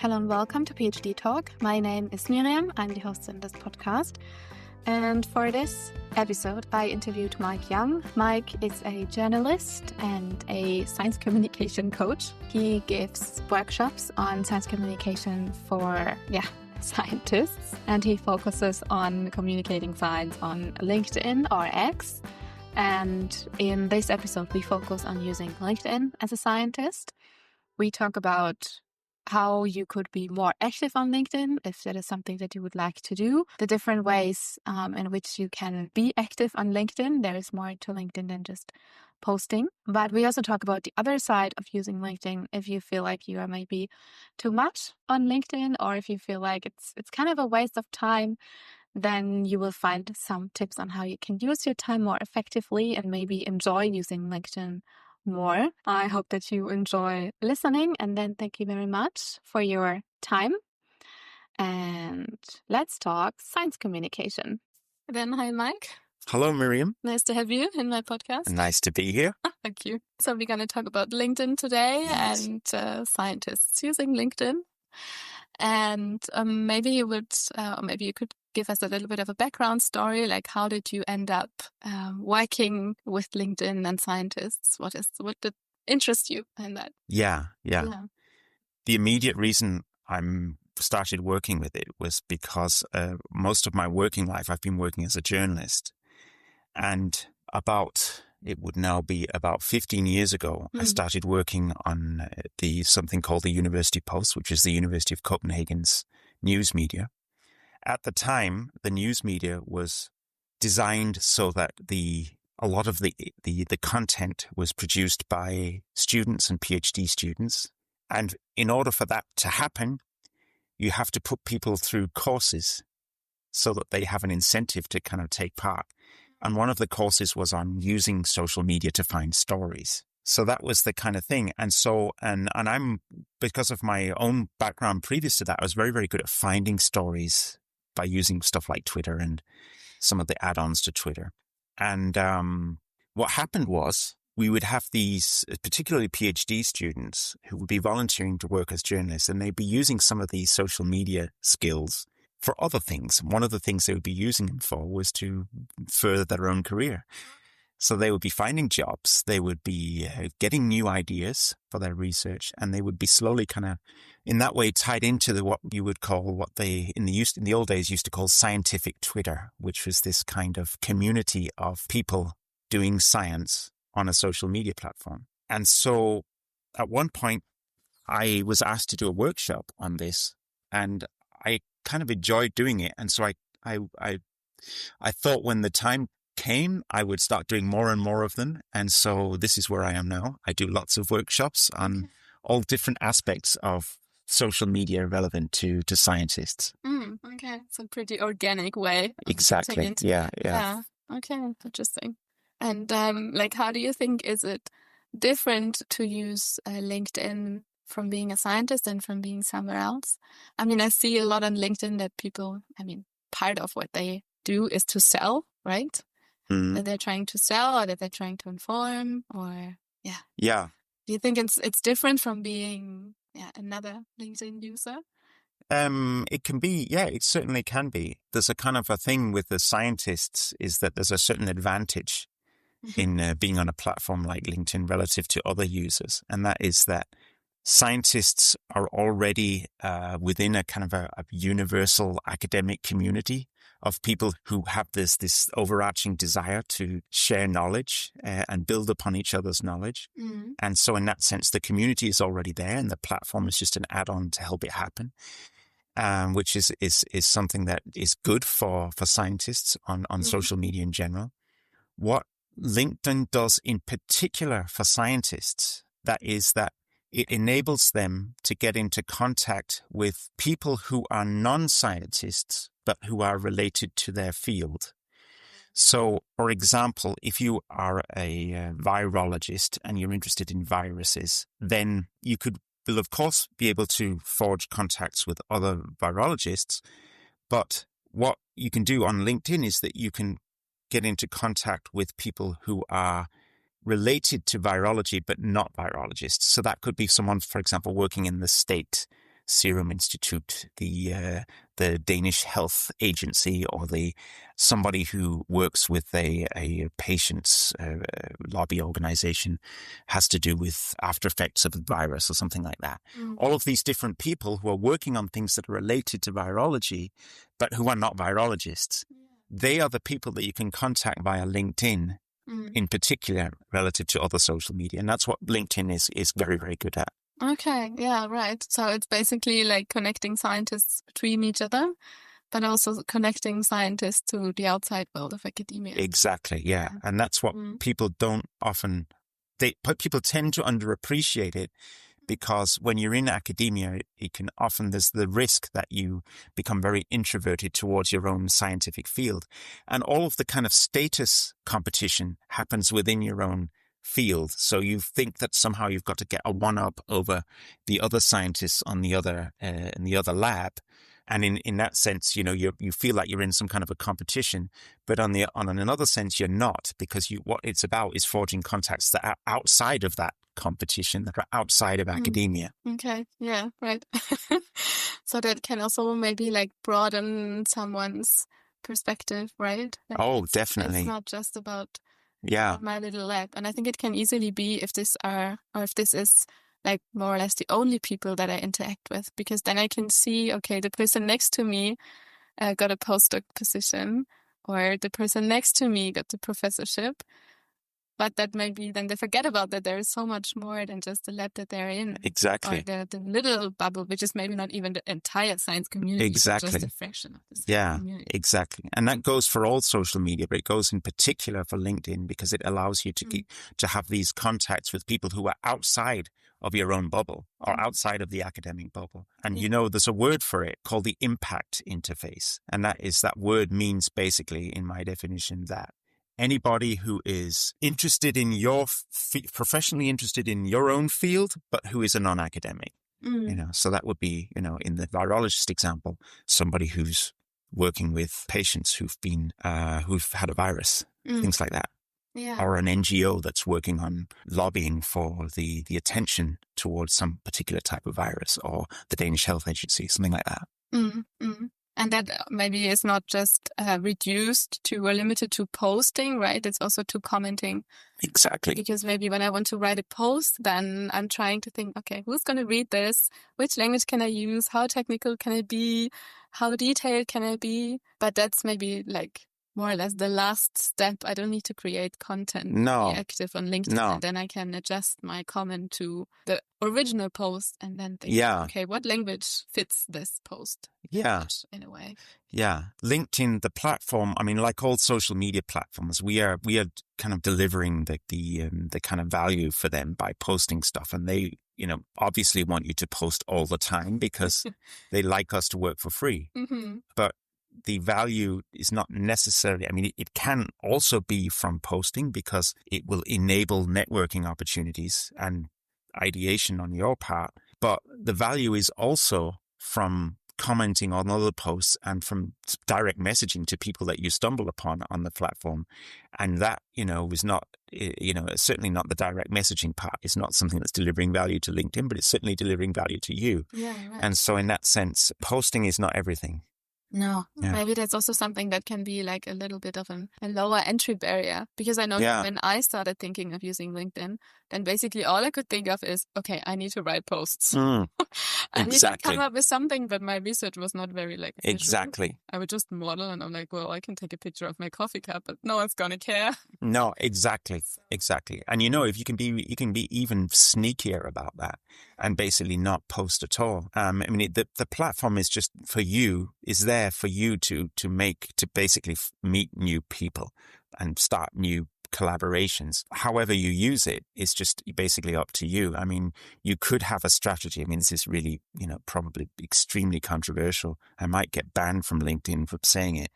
Hello and welcome to PhDtalk. My name is Miriam. I'm the host in this podcast. And for this episode, I interviewed Mike Young. Mike is a journalist and a science communication coach. He gives workshops on science communication for, scientists. And he focuses on communicating science on LinkedIn or X. And in this episode, we focus on using LinkedIn as a scientist. We talk about how you could be more active on LinkedIn, if that is something that you would like to do. The different ways in which you can be active on LinkedIn. There is more to LinkedIn than just posting. But we also talk about the other side of using LinkedIn. If you feel like you are maybe too much on LinkedIn, or if you feel like it's kind of a waste of time, then you will find some tips on how you can use your time more effectively and maybe enjoy using LinkedIn more. I hope that you enjoy listening, and then thank you very much for your time. And let's talk science communication. Then hi, Mike. Hello, Miriam. Nice to have you in my podcast. Nice to be here. Thank you. So we're going to talk about LinkedIn today. Yes. And scientists using LinkedIn. And maybe you could give us a little bit of a background story, like how did you end up working with LinkedIn and scientists? What did interest you in that? Yeah. The immediate reason I'm started working with it was because most of my working life I've been working as a journalist, and it would now be about 15 years ago, I started working on something called the University Post, which is the University of Copenhagen's news media. At the time, the news media was designed so that a lot of the content was produced by students and PhD students. And in order for that to happen, you have to put people through courses so that they have an incentive to kind of take part. And one of the courses was on using social media to find stories. So that was the kind of thing. And so, and I'm, because of my own background previous to that, I was very, very good at finding stories by using stuff like Twitter and some of the add-ons to Twitter. And what happened was we would have these, particularly PhD students, who would be volunteering to work as journalists, and they'd be using some of these social media skills for other things. One of the things they would be using them for was to further their own career. So they would be finding jobs, they would be getting new ideas for their research, and they would be slowly kind of, in that way, tied into what you would call, what they in the old days used to call scientific Twitter, which was this kind of community of people doing science on a social media platform. And so at one point, I was asked to do a workshop on this, and I kind of enjoyed doing it. And so I thought when the time came, I would start doing more and more of them. And so this is where I am now. I do lots of workshops on all different aspects of social media relevant to scientists. Okay. It's a pretty organic way. Exactly. Yeah. Okay. Interesting. And how do you think, is it different to use LinkedIn from being a scientist and from being somewhere else? I mean, I see a lot on LinkedIn that people, part of what they do is to sell, right? That they're trying to sell, or that they're trying to inform, or Yeah. Do you think it's different from being another LinkedIn user? It can be, it certainly can be. There's a kind of a thing with the scientists is that there's a certain advantage in being on a platform like LinkedIn relative to other users. And that is that scientists are already within a kind of a universal academic community of people who have this overarching desire to share knowledge and build upon each other's knowledge. And so in that sense, the community is already there, and the platform is just an add-on to help it happen, which is something that is good for scientists on social media in general. What LinkedIn does in particular for scientists, that is that it enables them to get into contact with people who are non-scientists, but who are related to their field. So, for example, if you are a virologist and you're interested in viruses, then you will, of course, be able to forge contacts with other virologists. But what you can do on LinkedIn is that you can get into contact with people who are related to virology, but not virologists. So that could be someone, for example, working in the state Serum Institute, the Danish Health Agency, or somebody who works with a patient's lobby organization, has to do with after effects of the virus or something like that. All of these different people who are working on things that are related to virology, but who are not virologists, they are the people that you can contact via LinkedIn, in particular, relative to other social media. And that's what LinkedIn is very, very good at. Okay, yeah, right. So it's basically like connecting scientists between each other, but also connecting scientists to the outside world of academia. Exactly, yeah. And that's what people don't often... People tend to underappreciate it, because when you're in academia, it can often, there's the risk that you become very introverted towards your own scientific field. And all of the kind of status competition happens within your own field. So you think that somehow you've got to get a one-up over the other scientists in the other lab. And in that sense, you know, you feel like you're in some kind of a competition, but on another sense, you're not, because what it's about is forging contacts that are outside of that competition, that are outside of academia. Okay, yeah, right. So that can also maybe like broaden someone's perspective, right? Like Definitely. It's not just about my little lab. And I think it can easily be if this is like more or less the only people that I interact with, because then I can see, okay, the person next to me got a postdoc position, or the person next to me got the professorship. But that maybe then they forget about that there is so much more than just the lab that they're in. Exactly. Or the little bubble, which is maybe not even the entire science community. Exactly. But just a fraction of the science community. Exactly. And that goes for all social media, but it goes in particular for LinkedIn, because it allows you to have these contacts with people who are outside of your own bubble, or outside of the academic bubble. And you know, there's a word for it called the impact interface. And that word means basically, in my definition, that anybody who is interested in professionally interested in your own field, but who is a non-academic, you know, so that would be, you know, in the virologist example, somebody who's working with patients who've had a virus, things like that. Yeah. Or an NGO that's working on lobbying for the attention towards some particular type of virus, or the Danish Health Agency, something like that. And that maybe is not just reduced to or limited to posting, right? It's also to commenting. Exactly. Because maybe when I want to write a post, then I'm trying to think, okay, who's going to read this? Which language can I use? How technical can I be? How detailed can I be? But that's maybe like more or less the last step. I don't need to create content, be active on LinkedIn, and then I can adjust my comment to the original post and then think, okay, what language fits this post? In a way. Yeah. LinkedIn, the platform, I mean, like all social media platforms, we are kind of delivering the kind of value for them by posting stuff. And they, you know, obviously want you to post all the time, because they like us to work for free. But the value is not necessarily, I mean, it can also be from posting, because it will enable networking opportunities and ideation on your part. But the value is also from commenting on other posts and from direct messaging to people that you stumble upon on the platform. And that, you know, is not, you know, certainly not the direct messaging part. It's not something that's delivering value to LinkedIn, but it's certainly delivering value to you. Yeah, right. And so in that sense, posting is not everything. No, maybe that's also something that can be like a little bit of a lower entry barrier, because I know when I started thinking of using LinkedIn, then basically all I could think of is, okay, I need to write posts. I need to come up with something, but my research was not very like official. Exactly. I would just model, and I'm like, well, I can take a picture of my coffee cup, but no one's gonna care. No, exactly. And you know, if you can be even sneakier about that and basically not post at all. I mean, the platform is just for you, is there for you to basically meet new people and start new collaborations. However you use it is just basically up to you. I mean, you could have a strategy. I mean, this is really, you know, probably extremely controversial. I might get banned from LinkedIn for saying it.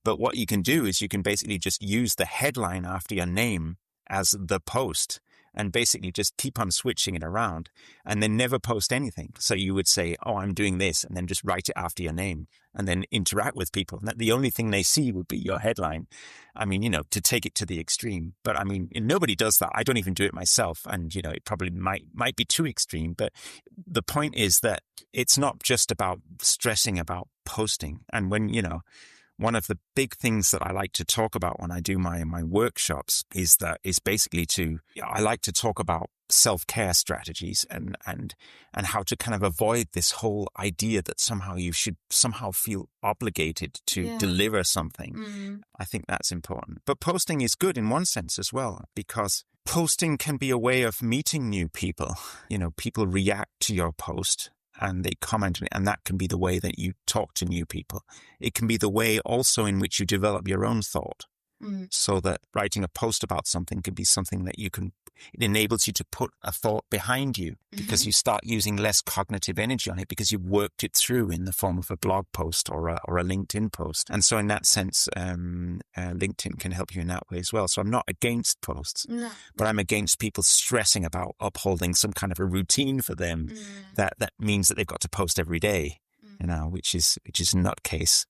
But what you can do is you can basically just use the headline after your name as the post. and basically just keep on switching it around and then never post anything. So you would say, oh, I'm doing this, and then just write it after your name and then interact with people. And the only thing they see would be your headline. I mean, to take it to the extreme. But I mean, nobody does that. I don't even do it myself. And, it probably might be too extreme. But the point is that it's not just about stressing about posting. And when, one of the big things that I like to talk about when I do my workshops is basically I like to talk about self-care strategies and how to kind of avoid this whole idea that somehow you should somehow feel obligated to deliver something. I think that's important. But posting is good in one sense as well, because posting can be a way of meeting new people. People react to your post and they comment on it, and that can be the way that you talk to new people. It can be the way also in which you develop your own thought, so that writing a post about something can be something that it enables you to put a thought behind you, because you start using less cognitive energy on it because you've worked it through in the form of a blog post or a LinkedIn post. And so in that sense, LinkedIn can help you in that way as well. So I'm not against posts, but I'm against people stressing about upholding some kind of a routine for them that means that they've got to post every day, which is not the case.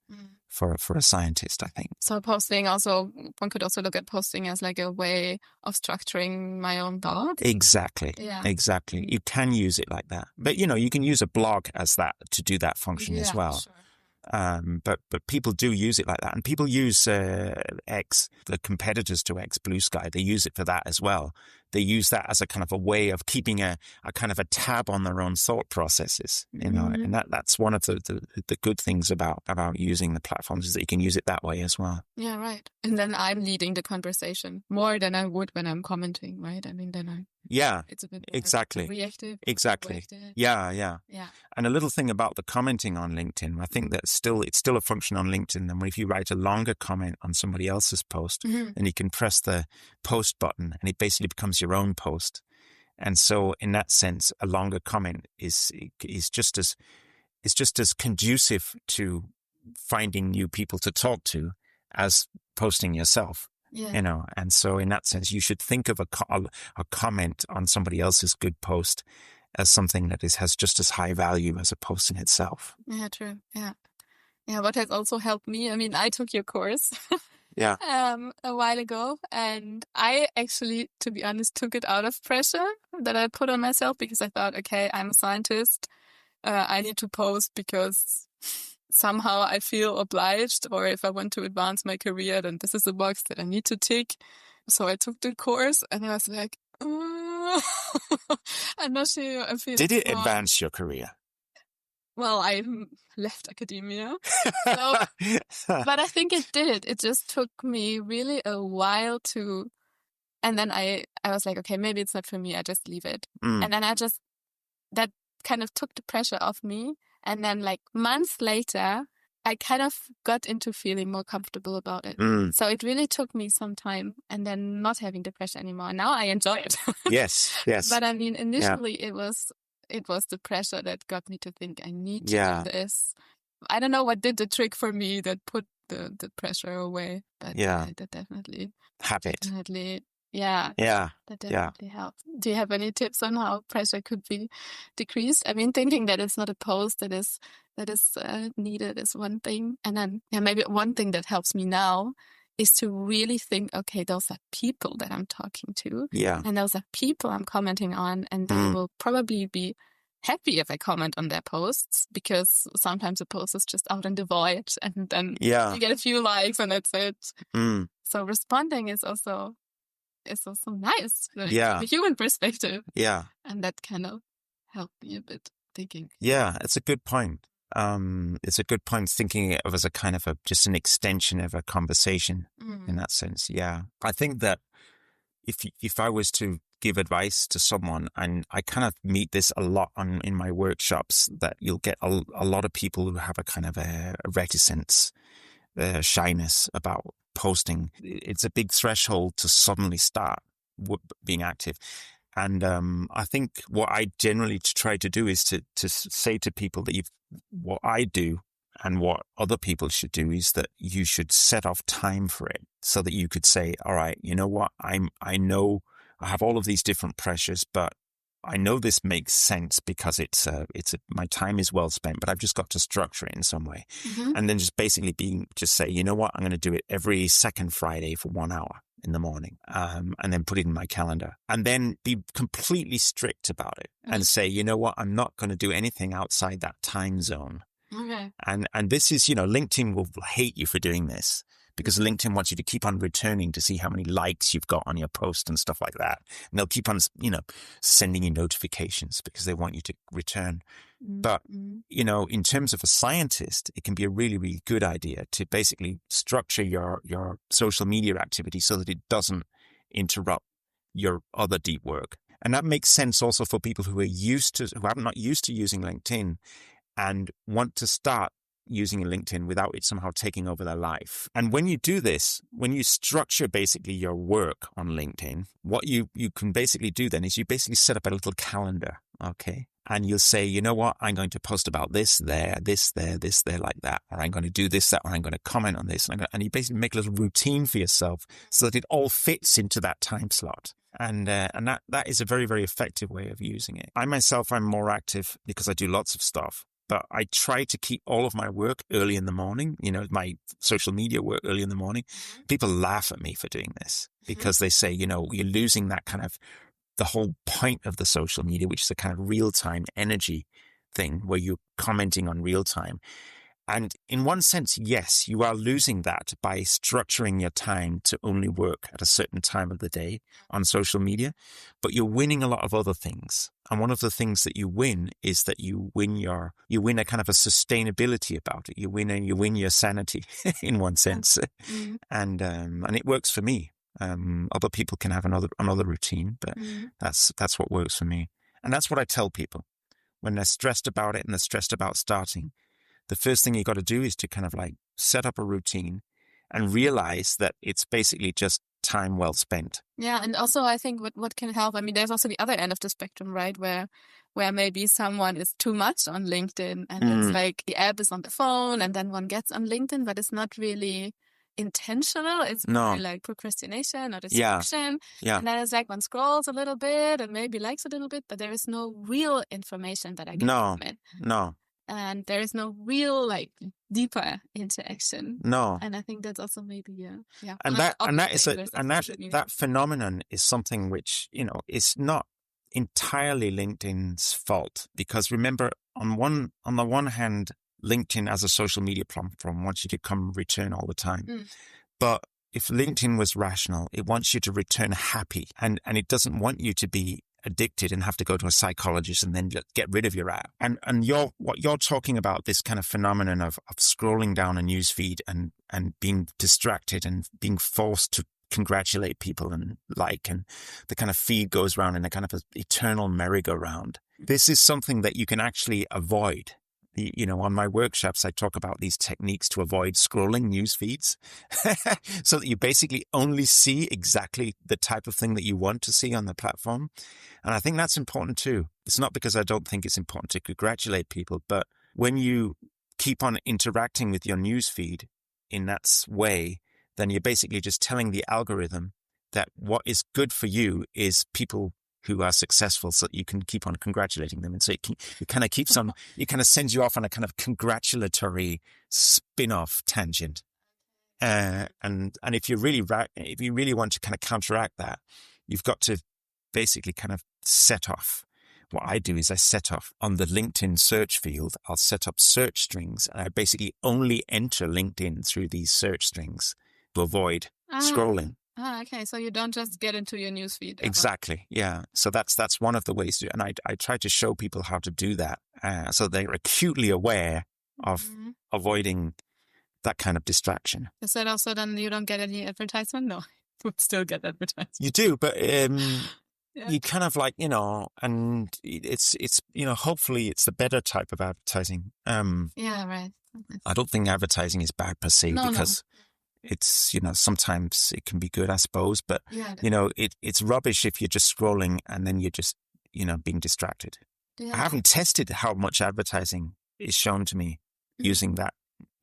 For a scientist, I think. So posting also, one could also look at posting as like a way of structuring my own thoughts. Exactly. Yeah. Exactly. You can use it like that. But, you can use a blog as that to do that function as well. Sure. But people do use it like that. And people use X, the competitors to X, Blue Sky, they use it for that as well. They use that as a kind of a way of keeping a kind of a tab on their own thought processes, and that's one of the good things about using the platforms, is that you can use it that way as well. Yeah, right. And then I'm leading the conversation more than I would when I'm commenting, right? I mean, then it's a bit more exactly reactive. Exactly. Yeah. And a little thing about the commenting on LinkedIn, I think that it's still a function on LinkedIn. And if you write a longer comment on somebody else's post, then you can press the post button and it basically becomes your own post. And so in that sense, a longer comment is just as conducive to finding new people to talk to as posting yourself. And so in that sense, you should think of a comment on somebody else's good post as something that has just as high value as a post in itself. Yeah, true. Yeah, what has also helped me, I mean, I took your course a while ago, and I actually, to be honest, took it out of pressure that I put on myself, because I thought, okay, I'm a scientist. I need to post because somehow I feel obliged, or if I want to advance my career, then this is a box that I need to tick. So I took the course and I was like, I'm not sure I feel. Did it advance your career? Well, I left academia, but I think it did. It just took me really a while to, and then I was like, okay, maybe it's not for me. I just leave it. And then that kind of took the pressure off me. And then like months later, I kind of got into feeling more comfortable about it. So it really took me some time, and then not having the pressure anymore. Now I enjoy it. Yes. But I mean, initially it was the pressure that got me to think I need to do this. I don't know what did the trick for me that put the pressure away. But that definitely habit. Definitely, that definitely helps. Do you have any tips on how pressure could be decreased? I mean, thinking that it's not a post that is needed is one thing, and then maybe one thing that helps me now is to really think, okay, those are people that I'm talking to, and those are people I'm commenting on, and they will probably be happy if I comment on their posts, because sometimes a post is just out in the void, and then you get a few likes and that's it. So responding is also nice, like, from a human perspective. And that kind of helped me a bit thinking. Yeah, it's a good point. It's a good point, thinking of as a kind of just an extension of a conversation in that sense. Yeah. I think that if I was to give advice to someone, and I kind of meet this a lot in my workshops, that you'll get a lot of people who have a kind of a reticence, shyness about posting. It's a big threshold to suddenly start being active. And I think what I generally try to do is to say to people that what I do and what other people should do is that you should set off time for it, so that you could say, all right, you know what, I know I have all of these different pressures, but I know this makes sense because my time is well spent, but I've just got to structure it in some way. Mm-hmm. And then just say, you know what, I'm going to do it every second Friday for 1 hour in the morning, and then put it in my calendar, and then be completely strict about it and say, you know what, I'm not going to do anything outside that time zone. Okay. And this is, LinkedIn will hate you for doing this, because LinkedIn wants you to keep on returning to see how many likes you've got on your post and stuff like that. And they'll keep on, sending you notifications because they want you to return. But, in terms of a scientist, it can be a really, really good idea to basically structure your social media activity so that it doesn't interrupt your other deep work. And that makes sense also for people who are not used to using LinkedIn and want to start using LinkedIn without it somehow taking over their life. And when you do this, when you structure basically your work on LinkedIn, what you can basically do then is you basically set up a little calendar, okay? And you'll say, you know what, I'm going to post about this there, like that, or I'm going to do this, that, or I'm going to comment on this. And you basically make a little routine for yourself so that it all fits into that time slot. And that is a very, very effective way of using it. I myself, I'm more active because I do lots of stuff. But I try to keep all of my work early in the morning, my social media work early in the morning. People laugh at me for doing this because they say, you're losing that kind of the whole point of the social media, which is a kind of real-time energy thing where you're commenting on real time. And in one sense, yes, you are losing that by structuring your time to only work at a certain time of the day on social media, but you're winning a lot of other things. And one of the things that you win is that you win a kind of a sustainability about it. You win your sanity in one sense. And it works for me. Other people can have another routine, but that's what works for me. And that's what I tell people when they're stressed about it and they're stressed about starting. The first thing you got to do is to kind of like set up a routine and realize that it's basically just time well spent. Yeah, and also I think what can help, I mean, there's also the other end of the spectrum, right? Where maybe someone is too much on LinkedIn and it's like the app is on the phone and then one gets on LinkedIn, but it's not really intentional. It's more like procrastination or distraction. Yeah. And then it's like one scrolls a little bit and maybe likes a little bit, but there is no real information that I get from it. No. And there is no real like deeper interaction. No. And I think that's also maybe yeah. And that phenomenon is something which, is not entirely LinkedIn's fault, because remember, on the one hand, LinkedIn as a social media platform wants you to come return all the time. But if LinkedIn was rational, it wants you to return happy, and it doesn't want you to be addicted and have to go to a psychologist and then just get rid of your app. And what you're talking about, this kind of phenomenon of scrolling down a newsfeed and being distracted and being forced to congratulate people and the kind of feed goes around in a kind of eternal merry-go-round. This is something that you can actually avoid. On my workshops, I talk about these techniques to avoid scrolling news feeds so that you basically only see exactly the type of thing that you want to see on the platform. And I think that's important too. It's not because I don't think it's important to congratulate people, but when you keep on interacting with your news feed in that way, then you're basically just telling the algorithm that what is good for you is people who are successful, so that you can keep on congratulating them. And so it kind of sends you off on a kind of congratulatory spin-off tangent. And if you really want to kind of counteract that, you've got to basically kind of set off. What I do is I set off on the LinkedIn search field. I'll set up search strings, and I basically only enter LinkedIn through these search strings to avoid scrolling. Okay. So you don't just get into your newsfeed. Exactly. Yeah. So that's one of the ways to, and I try to show people how to do that, so they're acutely aware of avoiding that kind of distraction. Is that also then you don't get any advertisement? No, you would still get advertisement. You do, but you kind of like, and it's hopefully it's the better type of advertising. Yeah, right. I don't think advertising is bad per se, because it's, sometimes it can be good, I suppose, but, it's rubbish if you're just scrolling and then you're just, being distracted. Yeah. I haven't tested how much advertising is shown to me using that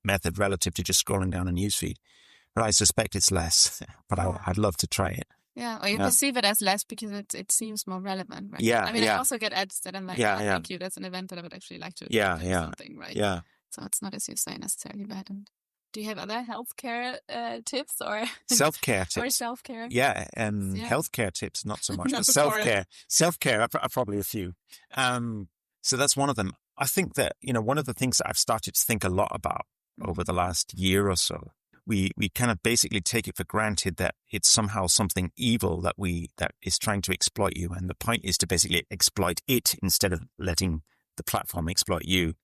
method relative to just scrolling down a newsfeed, but I suspect it's less, but I'd love to try it. Yeah, or you perceive it as less because it seems more relevant, right? Yeah, I mean, I also get ads that I'm like, thank you, that's an event that I would actually like to attend something, right? Yeah. So it's not, as you say, necessarily bad. And do you have other healthcare tips or self-care tips? Or self-care? Yeah, healthcare tips, not so much, but self-care. Self-care are probably a few. So that's one of them. I think that, one of the things that I've started to think a lot about over the last year or so, we kind of basically take it for granted that it's somehow something evil that is trying to exploit you. And the point is to basically exploit it instead of letting the platform exploit you.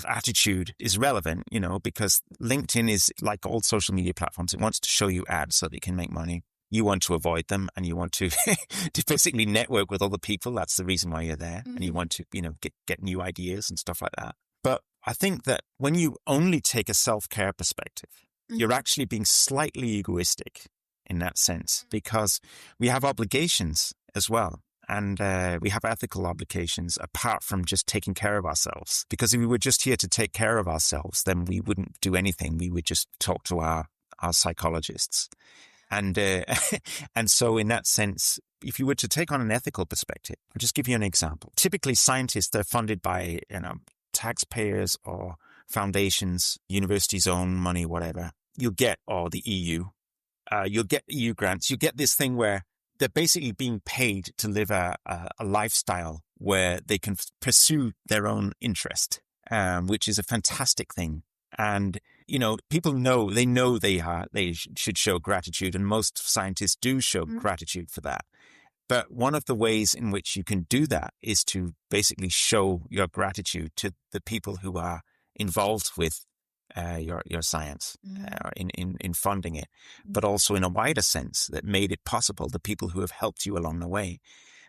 Attitude is relevant, because LinkedIn is like all social media platforms. It wants to show you ads so that it can make money. You want to avoid them, and you want to to basically network with other people. That's the reason why you're there. And you want to, get new ideas and stuff like that. But I think that when you only take a self-care perspective, you're actually being slightly egoistic in that sense, because we have obligations as well. And we have ethical obligations apart from just taking care of ourselves. Because if we were just here to take care of ourselves, then we wouldn't do anything. We would just talk to our psychologists. And and so in that sense, if you were to take on an ethical perspective, I'll just give you an example. Typically, scientists, they're funded by taxpayers or foundations, universities' own money, whatever. You'll get, or the EU. You'll get EU grants. You get this thing where they're basically being paid to live a lifestyle where they can pursue their own interest, which is a fantastic thing. And, people know they should show gratitude, and most scientists do show gratitude for that. But one of the ways in which you can do that is to basically show your gratitude to the people who are involved with your science in funding it, but also in a wider sense that made it possible, the people who have helped you along the way.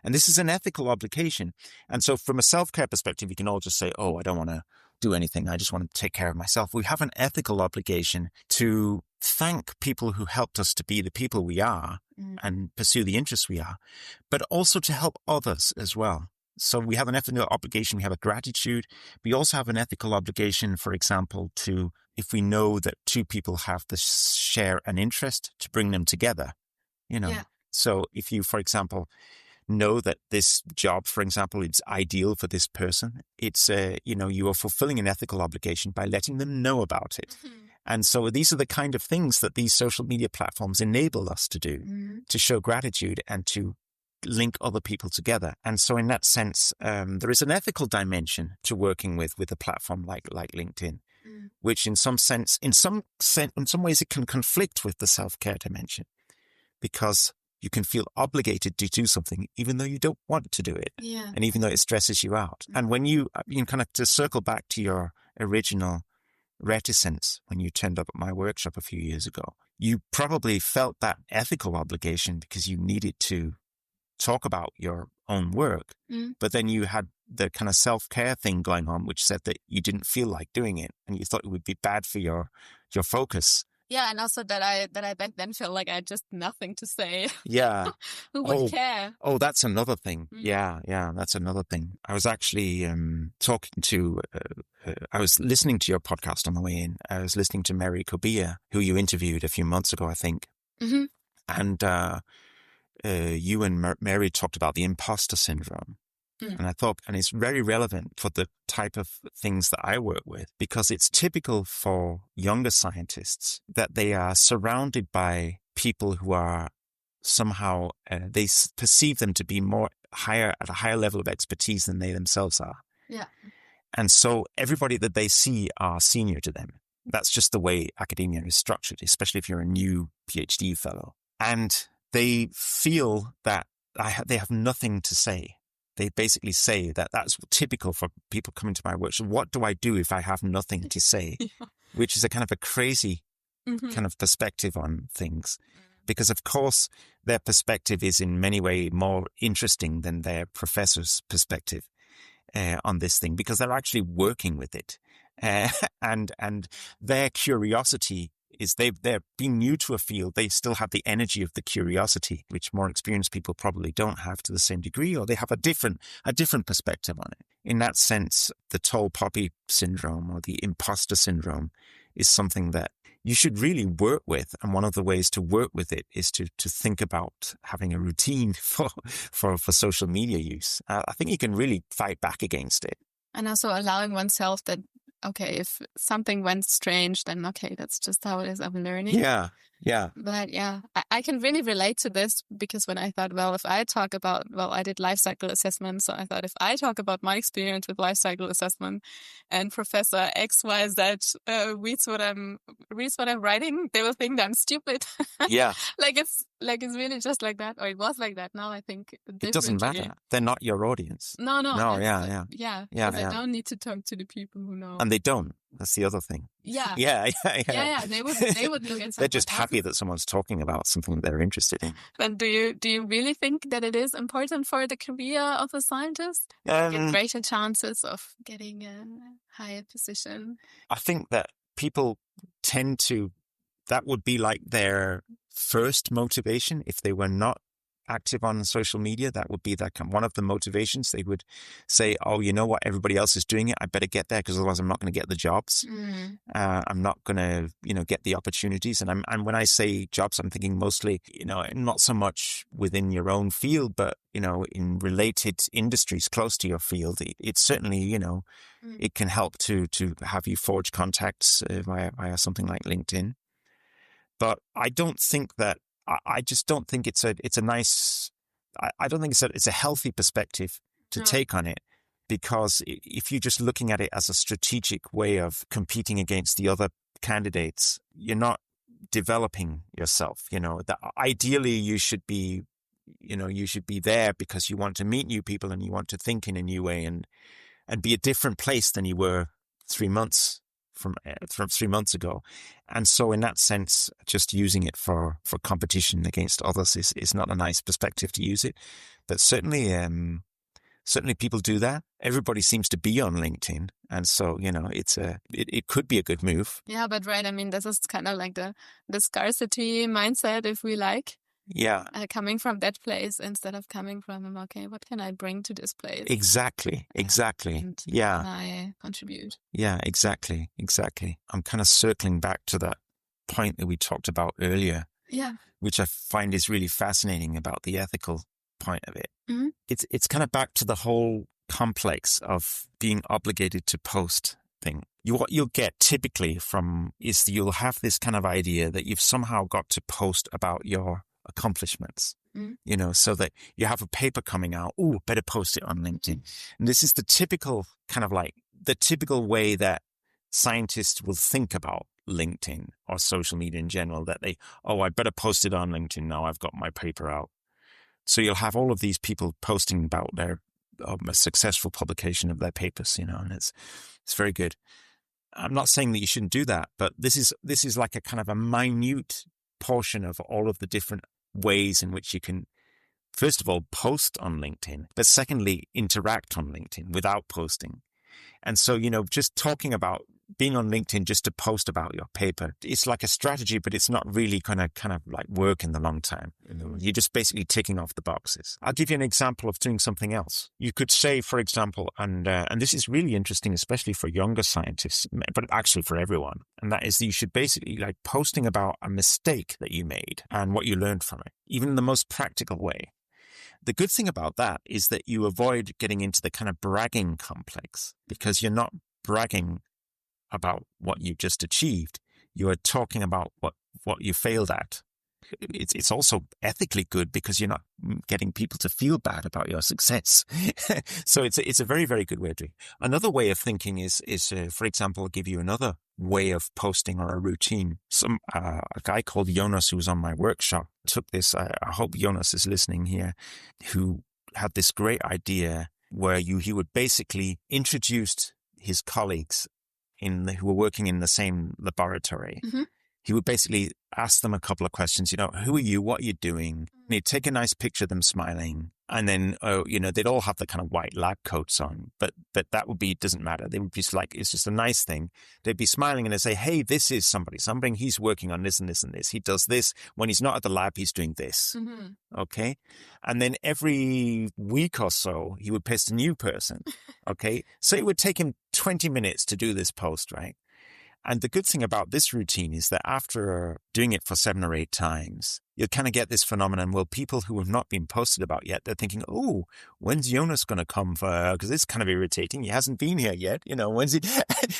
And this is an ethical obligation. And so from a self-care perspective, you can all just say, I don't want to do anything. I just want to take care of myself. We have an ethical obligation to thank people who helped us to be the people we are and pursue the interests we are, but also to help others as well. So we have an ethical obligation, we have a gratitude. We also have an ethical obligation, for example, to, if we know that two people have to share an interest, to bring them together, So if you, for example, know that this job, for example, is ideal for this person, it's, you are fulfilling an ethical obligation by letting them know about it. And so these are the kind of things that these social media platforms enable us to do, to show gratitude and to link other people together. And so in that sense, there is an ethical dimension to working with a platform like LinkedIn, which in some ways it can conflict with the self-care dimension, because you can feel obligated to do something even though you don't want to do it. And even though it stresses you out. And when you kind of, to circle back to your original reticence when you turned up at my workshop a few years ago, you probably felt that ethical obligation because you needed to talk about your own work, but then you had the kind of self-care thing going on, which said that you didn't feel like doing it, and you thought it would be bad for your focus. Yeah, and also that I back then felt like I had just nothing to say. Yeah. Who would care? Oh, that's another thing. Yeah, that's another thing. I was actually I was listening to your podcast on the way in. I was listening to Mary Kobia, who you interviewed a few months ago, I think. And you and Mary talked about the imposter syndrome. And I thought, and it's very relevant for the type of things that I work with, because it's typical for younger scientists that they are surrounded by people who are somehow, they perceive them to be at a higher level of expertise than they themselves are. Yeah. And so everybody that they see are senior to them. That's just the way academia is structured, especially if you're a new PhD fellow. And they feel that they have nothing to say. They basically say that that's typical for people coming to my workshop. What do I do if I have nothing to say? Which is a kind of a crazy kind of perspective on things. Because, of course, their perspective is in many ways more interesting than their professor's perspective on this thing, because they're actually working with it. And their curiosity is they're being new to a field. They still have the energy of the curiosity, which more experienced people probably don't have to the same degree, or they have a different perspective on it. In that sense, the tall poppy syndrome or the imposter syndrome is something that you should really work with. And one of the ways to work with it is to think about having a routine for social media use. I think you can really fight back against it. And also allowing oneself that, okay, if something went strange, then okay, that's just how it is. I'm learning. Yeah. But yeah, I can really relate to this, because when I thought, well, if I talk about, I did life cycle assessment. So I thought, if I talk about my experience with life cycle assessment and Professor XYZ reads what I'm writing, they will think that I'm stupid. Yeah. it's really just like that, or it was like that. Now I think it doesn't matter. They're not your audience. No. Yeah. Because I don't need to talk to the people who know. And they don't. That's the other thing. Yeah. Yeah. They would look at. They're just happy that someone's talking about something they're interested in. But do you really think that it is important for the career of a scientist? Get greater chances of getting a higher position? I think that people tend to, that would be like their first motivation. If they were not active on social media, that would be one of the motivations. They would say, oh, you know what, everybody else is doing it, I better get there, because otherwise I'm not going to get the jobs. I'm not going to get the opportunities. And when I say jobs, I'm thinking mostly, not so much within your own field, but in related industries close to your field. It's certainly, it can help to have you forge contacts via something like LinkedIn. But I don't think that, I just don't think it's a nice, I don't think it's a healthy perspective to take on it, because if you're just looking at it as a strategic way of competing against the other candidates, you're not developing yourself. Ideally you should be there because you want to meet new people and you want to think in a new way and be a different place than you were 3 months from 3 months ago. And so in that sense, just using it for competition against others is not a nice perspective to use it. But certainly people do that. Everybody seems to be on LinkedIn. And so, it could be a good move. Yeah, but right. I mean, this is kind of like the scarcity mindset, if we like. Yeah. Coming from that place instead of coming from, okay, what can I bring to this place? Exactly. Yeah. Can I contribute? Yeah, exactly. I'm kind of circling back to that point that we talked about earlier. Yeah. Which I find is really fascinating about the ethical point of it. Mm-hmm. It's kind of back to the whole complex of being obligated to post thing. What you'll get typically is you'll have this kind of idea that you've somehow got to post about your accomplishments, so that you have a paper coming out. Oh, better post it on LinkedIn. And this is the typical kind of like the typical way that scientists will think about LinkedIn or social media in general, that I better post it on LinkedIn now, I've got my paper out. So you'll have all of these people posting about their a successful publication of their papers, and it's very good. I'm not saying that you shouldn't do that, but this is like a kind of a minute portion of all of the different ways in which you can, first of all, post on LinkedIn, but secondly, interact on LinkedIn without posting. And so, just talking about being on LinkedIn just to post about your paper, it's like a strategy, but it's not really kind of like work in the long term. You're just basically ticking off the boxes. I'll give you an example of doing something else. You could say, for example, and this is really interesting, especially for younger scientists, but actually for everyone. And that is that you should basically like posting about a mistake that you made and what you learned from it, even in the most practical way. The good thing about that is that you avoid getting into the kind of bragging complex, because you're not bragging about what you just achieved. You are talking about what you failed at. It's also ethically good because you're not getting people to feel bad about your success. So it's a very, very good way of doing it. Another way of thinking is for example, I'll give you another way of posting or a routine. A guy called Jonas, who was on my workshop, took this. I hope Jonas is listening here, who had this great idea where he would basically introduce his colleagues who were working in the same laboratory. Mm-hmm. He would basically ask them a couple of questions, who are you? What are you doing? And he'd take a nice picture of them smiling. And then, they'd all have the kind of white lab coats on, but that doesn't matter. They would be like, it's just a nice thing. They'd be smiling and they'd say, hey, this is something, he's working on this and this and this. He does this. When he's not at the lab, he's doing this. Mm-hmm. Okay. And then every week or so, he would post a new person. Okay. So it would take him 20 minutes to do this post, right? And the good thing about this routine is that after doing it for 7 or 8 times, you kind of get this phenomenon where people who have not been posted about yet, they're thinking, oh, when's Jonas going to come for, because it's kind of irritating. He hasn't been here yet. When's he?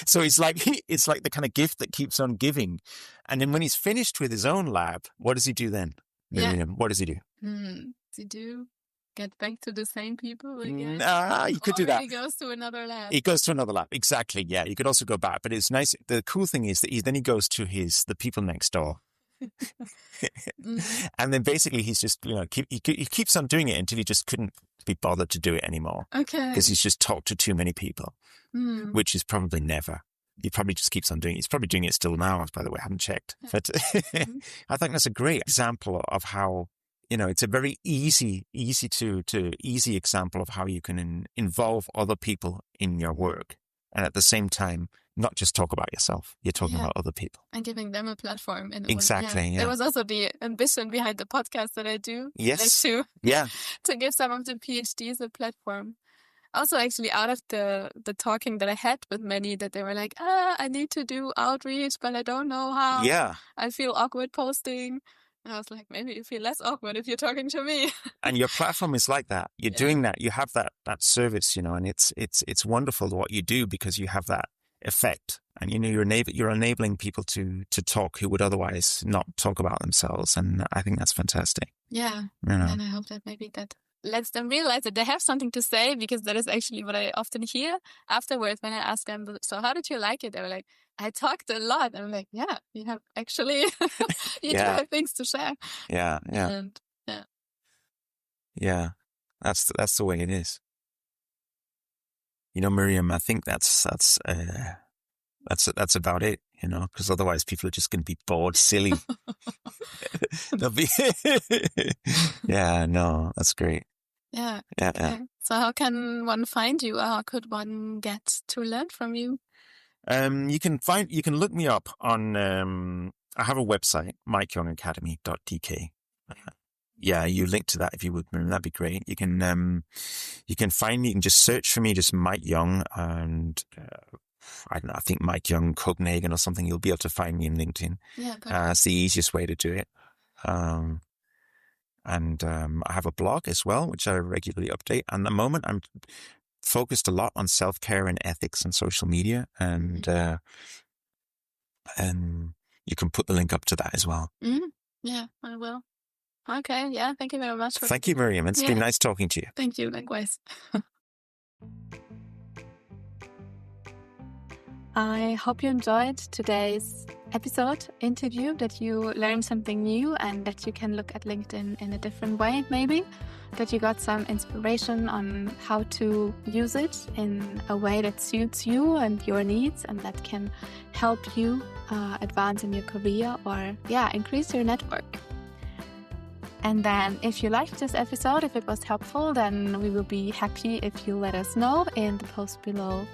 So it's like the kind of gift that keeps on giving. And then when he's finished with his own lab, what does he do then? Miriam, what does he do? Does he get back to the same people again? You could do that. He goes to another lab. He goes to another lab. Exactly. Yeah. You could also go back, but it's nice. The cool thing is that he goes to the people next door. And then basically he's just, he keeps on doing it until he just couldn't be bothered to do it anymore. Okay. Because he's just talked to too many people, which is probably never. He probably just keeps on doing it. He's probably doing it still now, by the way. I haven't checked. But I think that's a great example of how, it's a very easy example of how you can involve other people in your work. And at the same time, not just talk about yourself. You're talking about other people. And giving them a platform. Exactly, yeah. It was also the ambition behind the podcast that I do. Yes. To give some of the PhDs a platform. Also, actually, out of the talking that I had with many, that they were like, I need to do outreach, but I don't know how. Yeah. I feel awkward posting. And I was like, maybe you feel less awkward if you're talking to me. And your platform is like that. You're doing that. You have that service, and it's wonderful what you do because you have that effect. And, you're enabling people to talk who would otherwise not talk about themselves. And I think that's fantastic. Yeah. And I hope that maybe that lets them realize that they have something to say, because that is actually what I often hear afterwards when I ask them, so how did you like it? They were like, I talked a lot. And I'm like, yeah, you have actually, you do have things to share. Yeah. And, yeah, that's the way it is. Miriam, I think that's about it, because otherwise people are just going to be bored, silly. They'll be, no, that's great. Yeah. Yeah, okay. yeah. So how can one find you? Or how could one get to learn from you? You can look me up on, I have a website, mikeyoungacademy.dk. Yeah, you link to that if you would, Miriam, that'd be great. You can find me, you can just search for me, just Mike Young, and I don't know, I think Mike Young Copenhagen or something. You'll be able to find me in LinkedIn. Yeah, it's the easiest way to do it. And I have a blog as well, which I regularly update. And at the moment, I'm focused a lot on self-care and ethics and social media. And you can put the link up to that as well. Mm-hmm. Yeah, I will. Okay, yeah, thank you very much. Thank you, Miriam. It's been nice talking to you. Thank you, likewise. I hope you enjoyed today's episode interview, that you learned something new and that you can look at LinkedIn in a different way, maybe, that you got some inspiration on how to use it in a way that suits you and your needs, and that can help you advance in your career or increase your network. And then if you liked this episode, if it was helpful, then we will be happy if you let us know in the post below,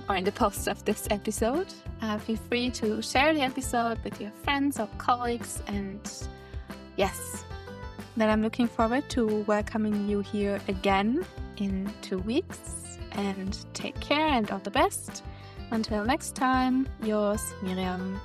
or in the post of this episode. Feel free to share the episode with your friends or colleagues. And yes, then I'm looking forward to welcoming you here again in 2 weeks. And take care and all the best. Until next time, yours, Miriam.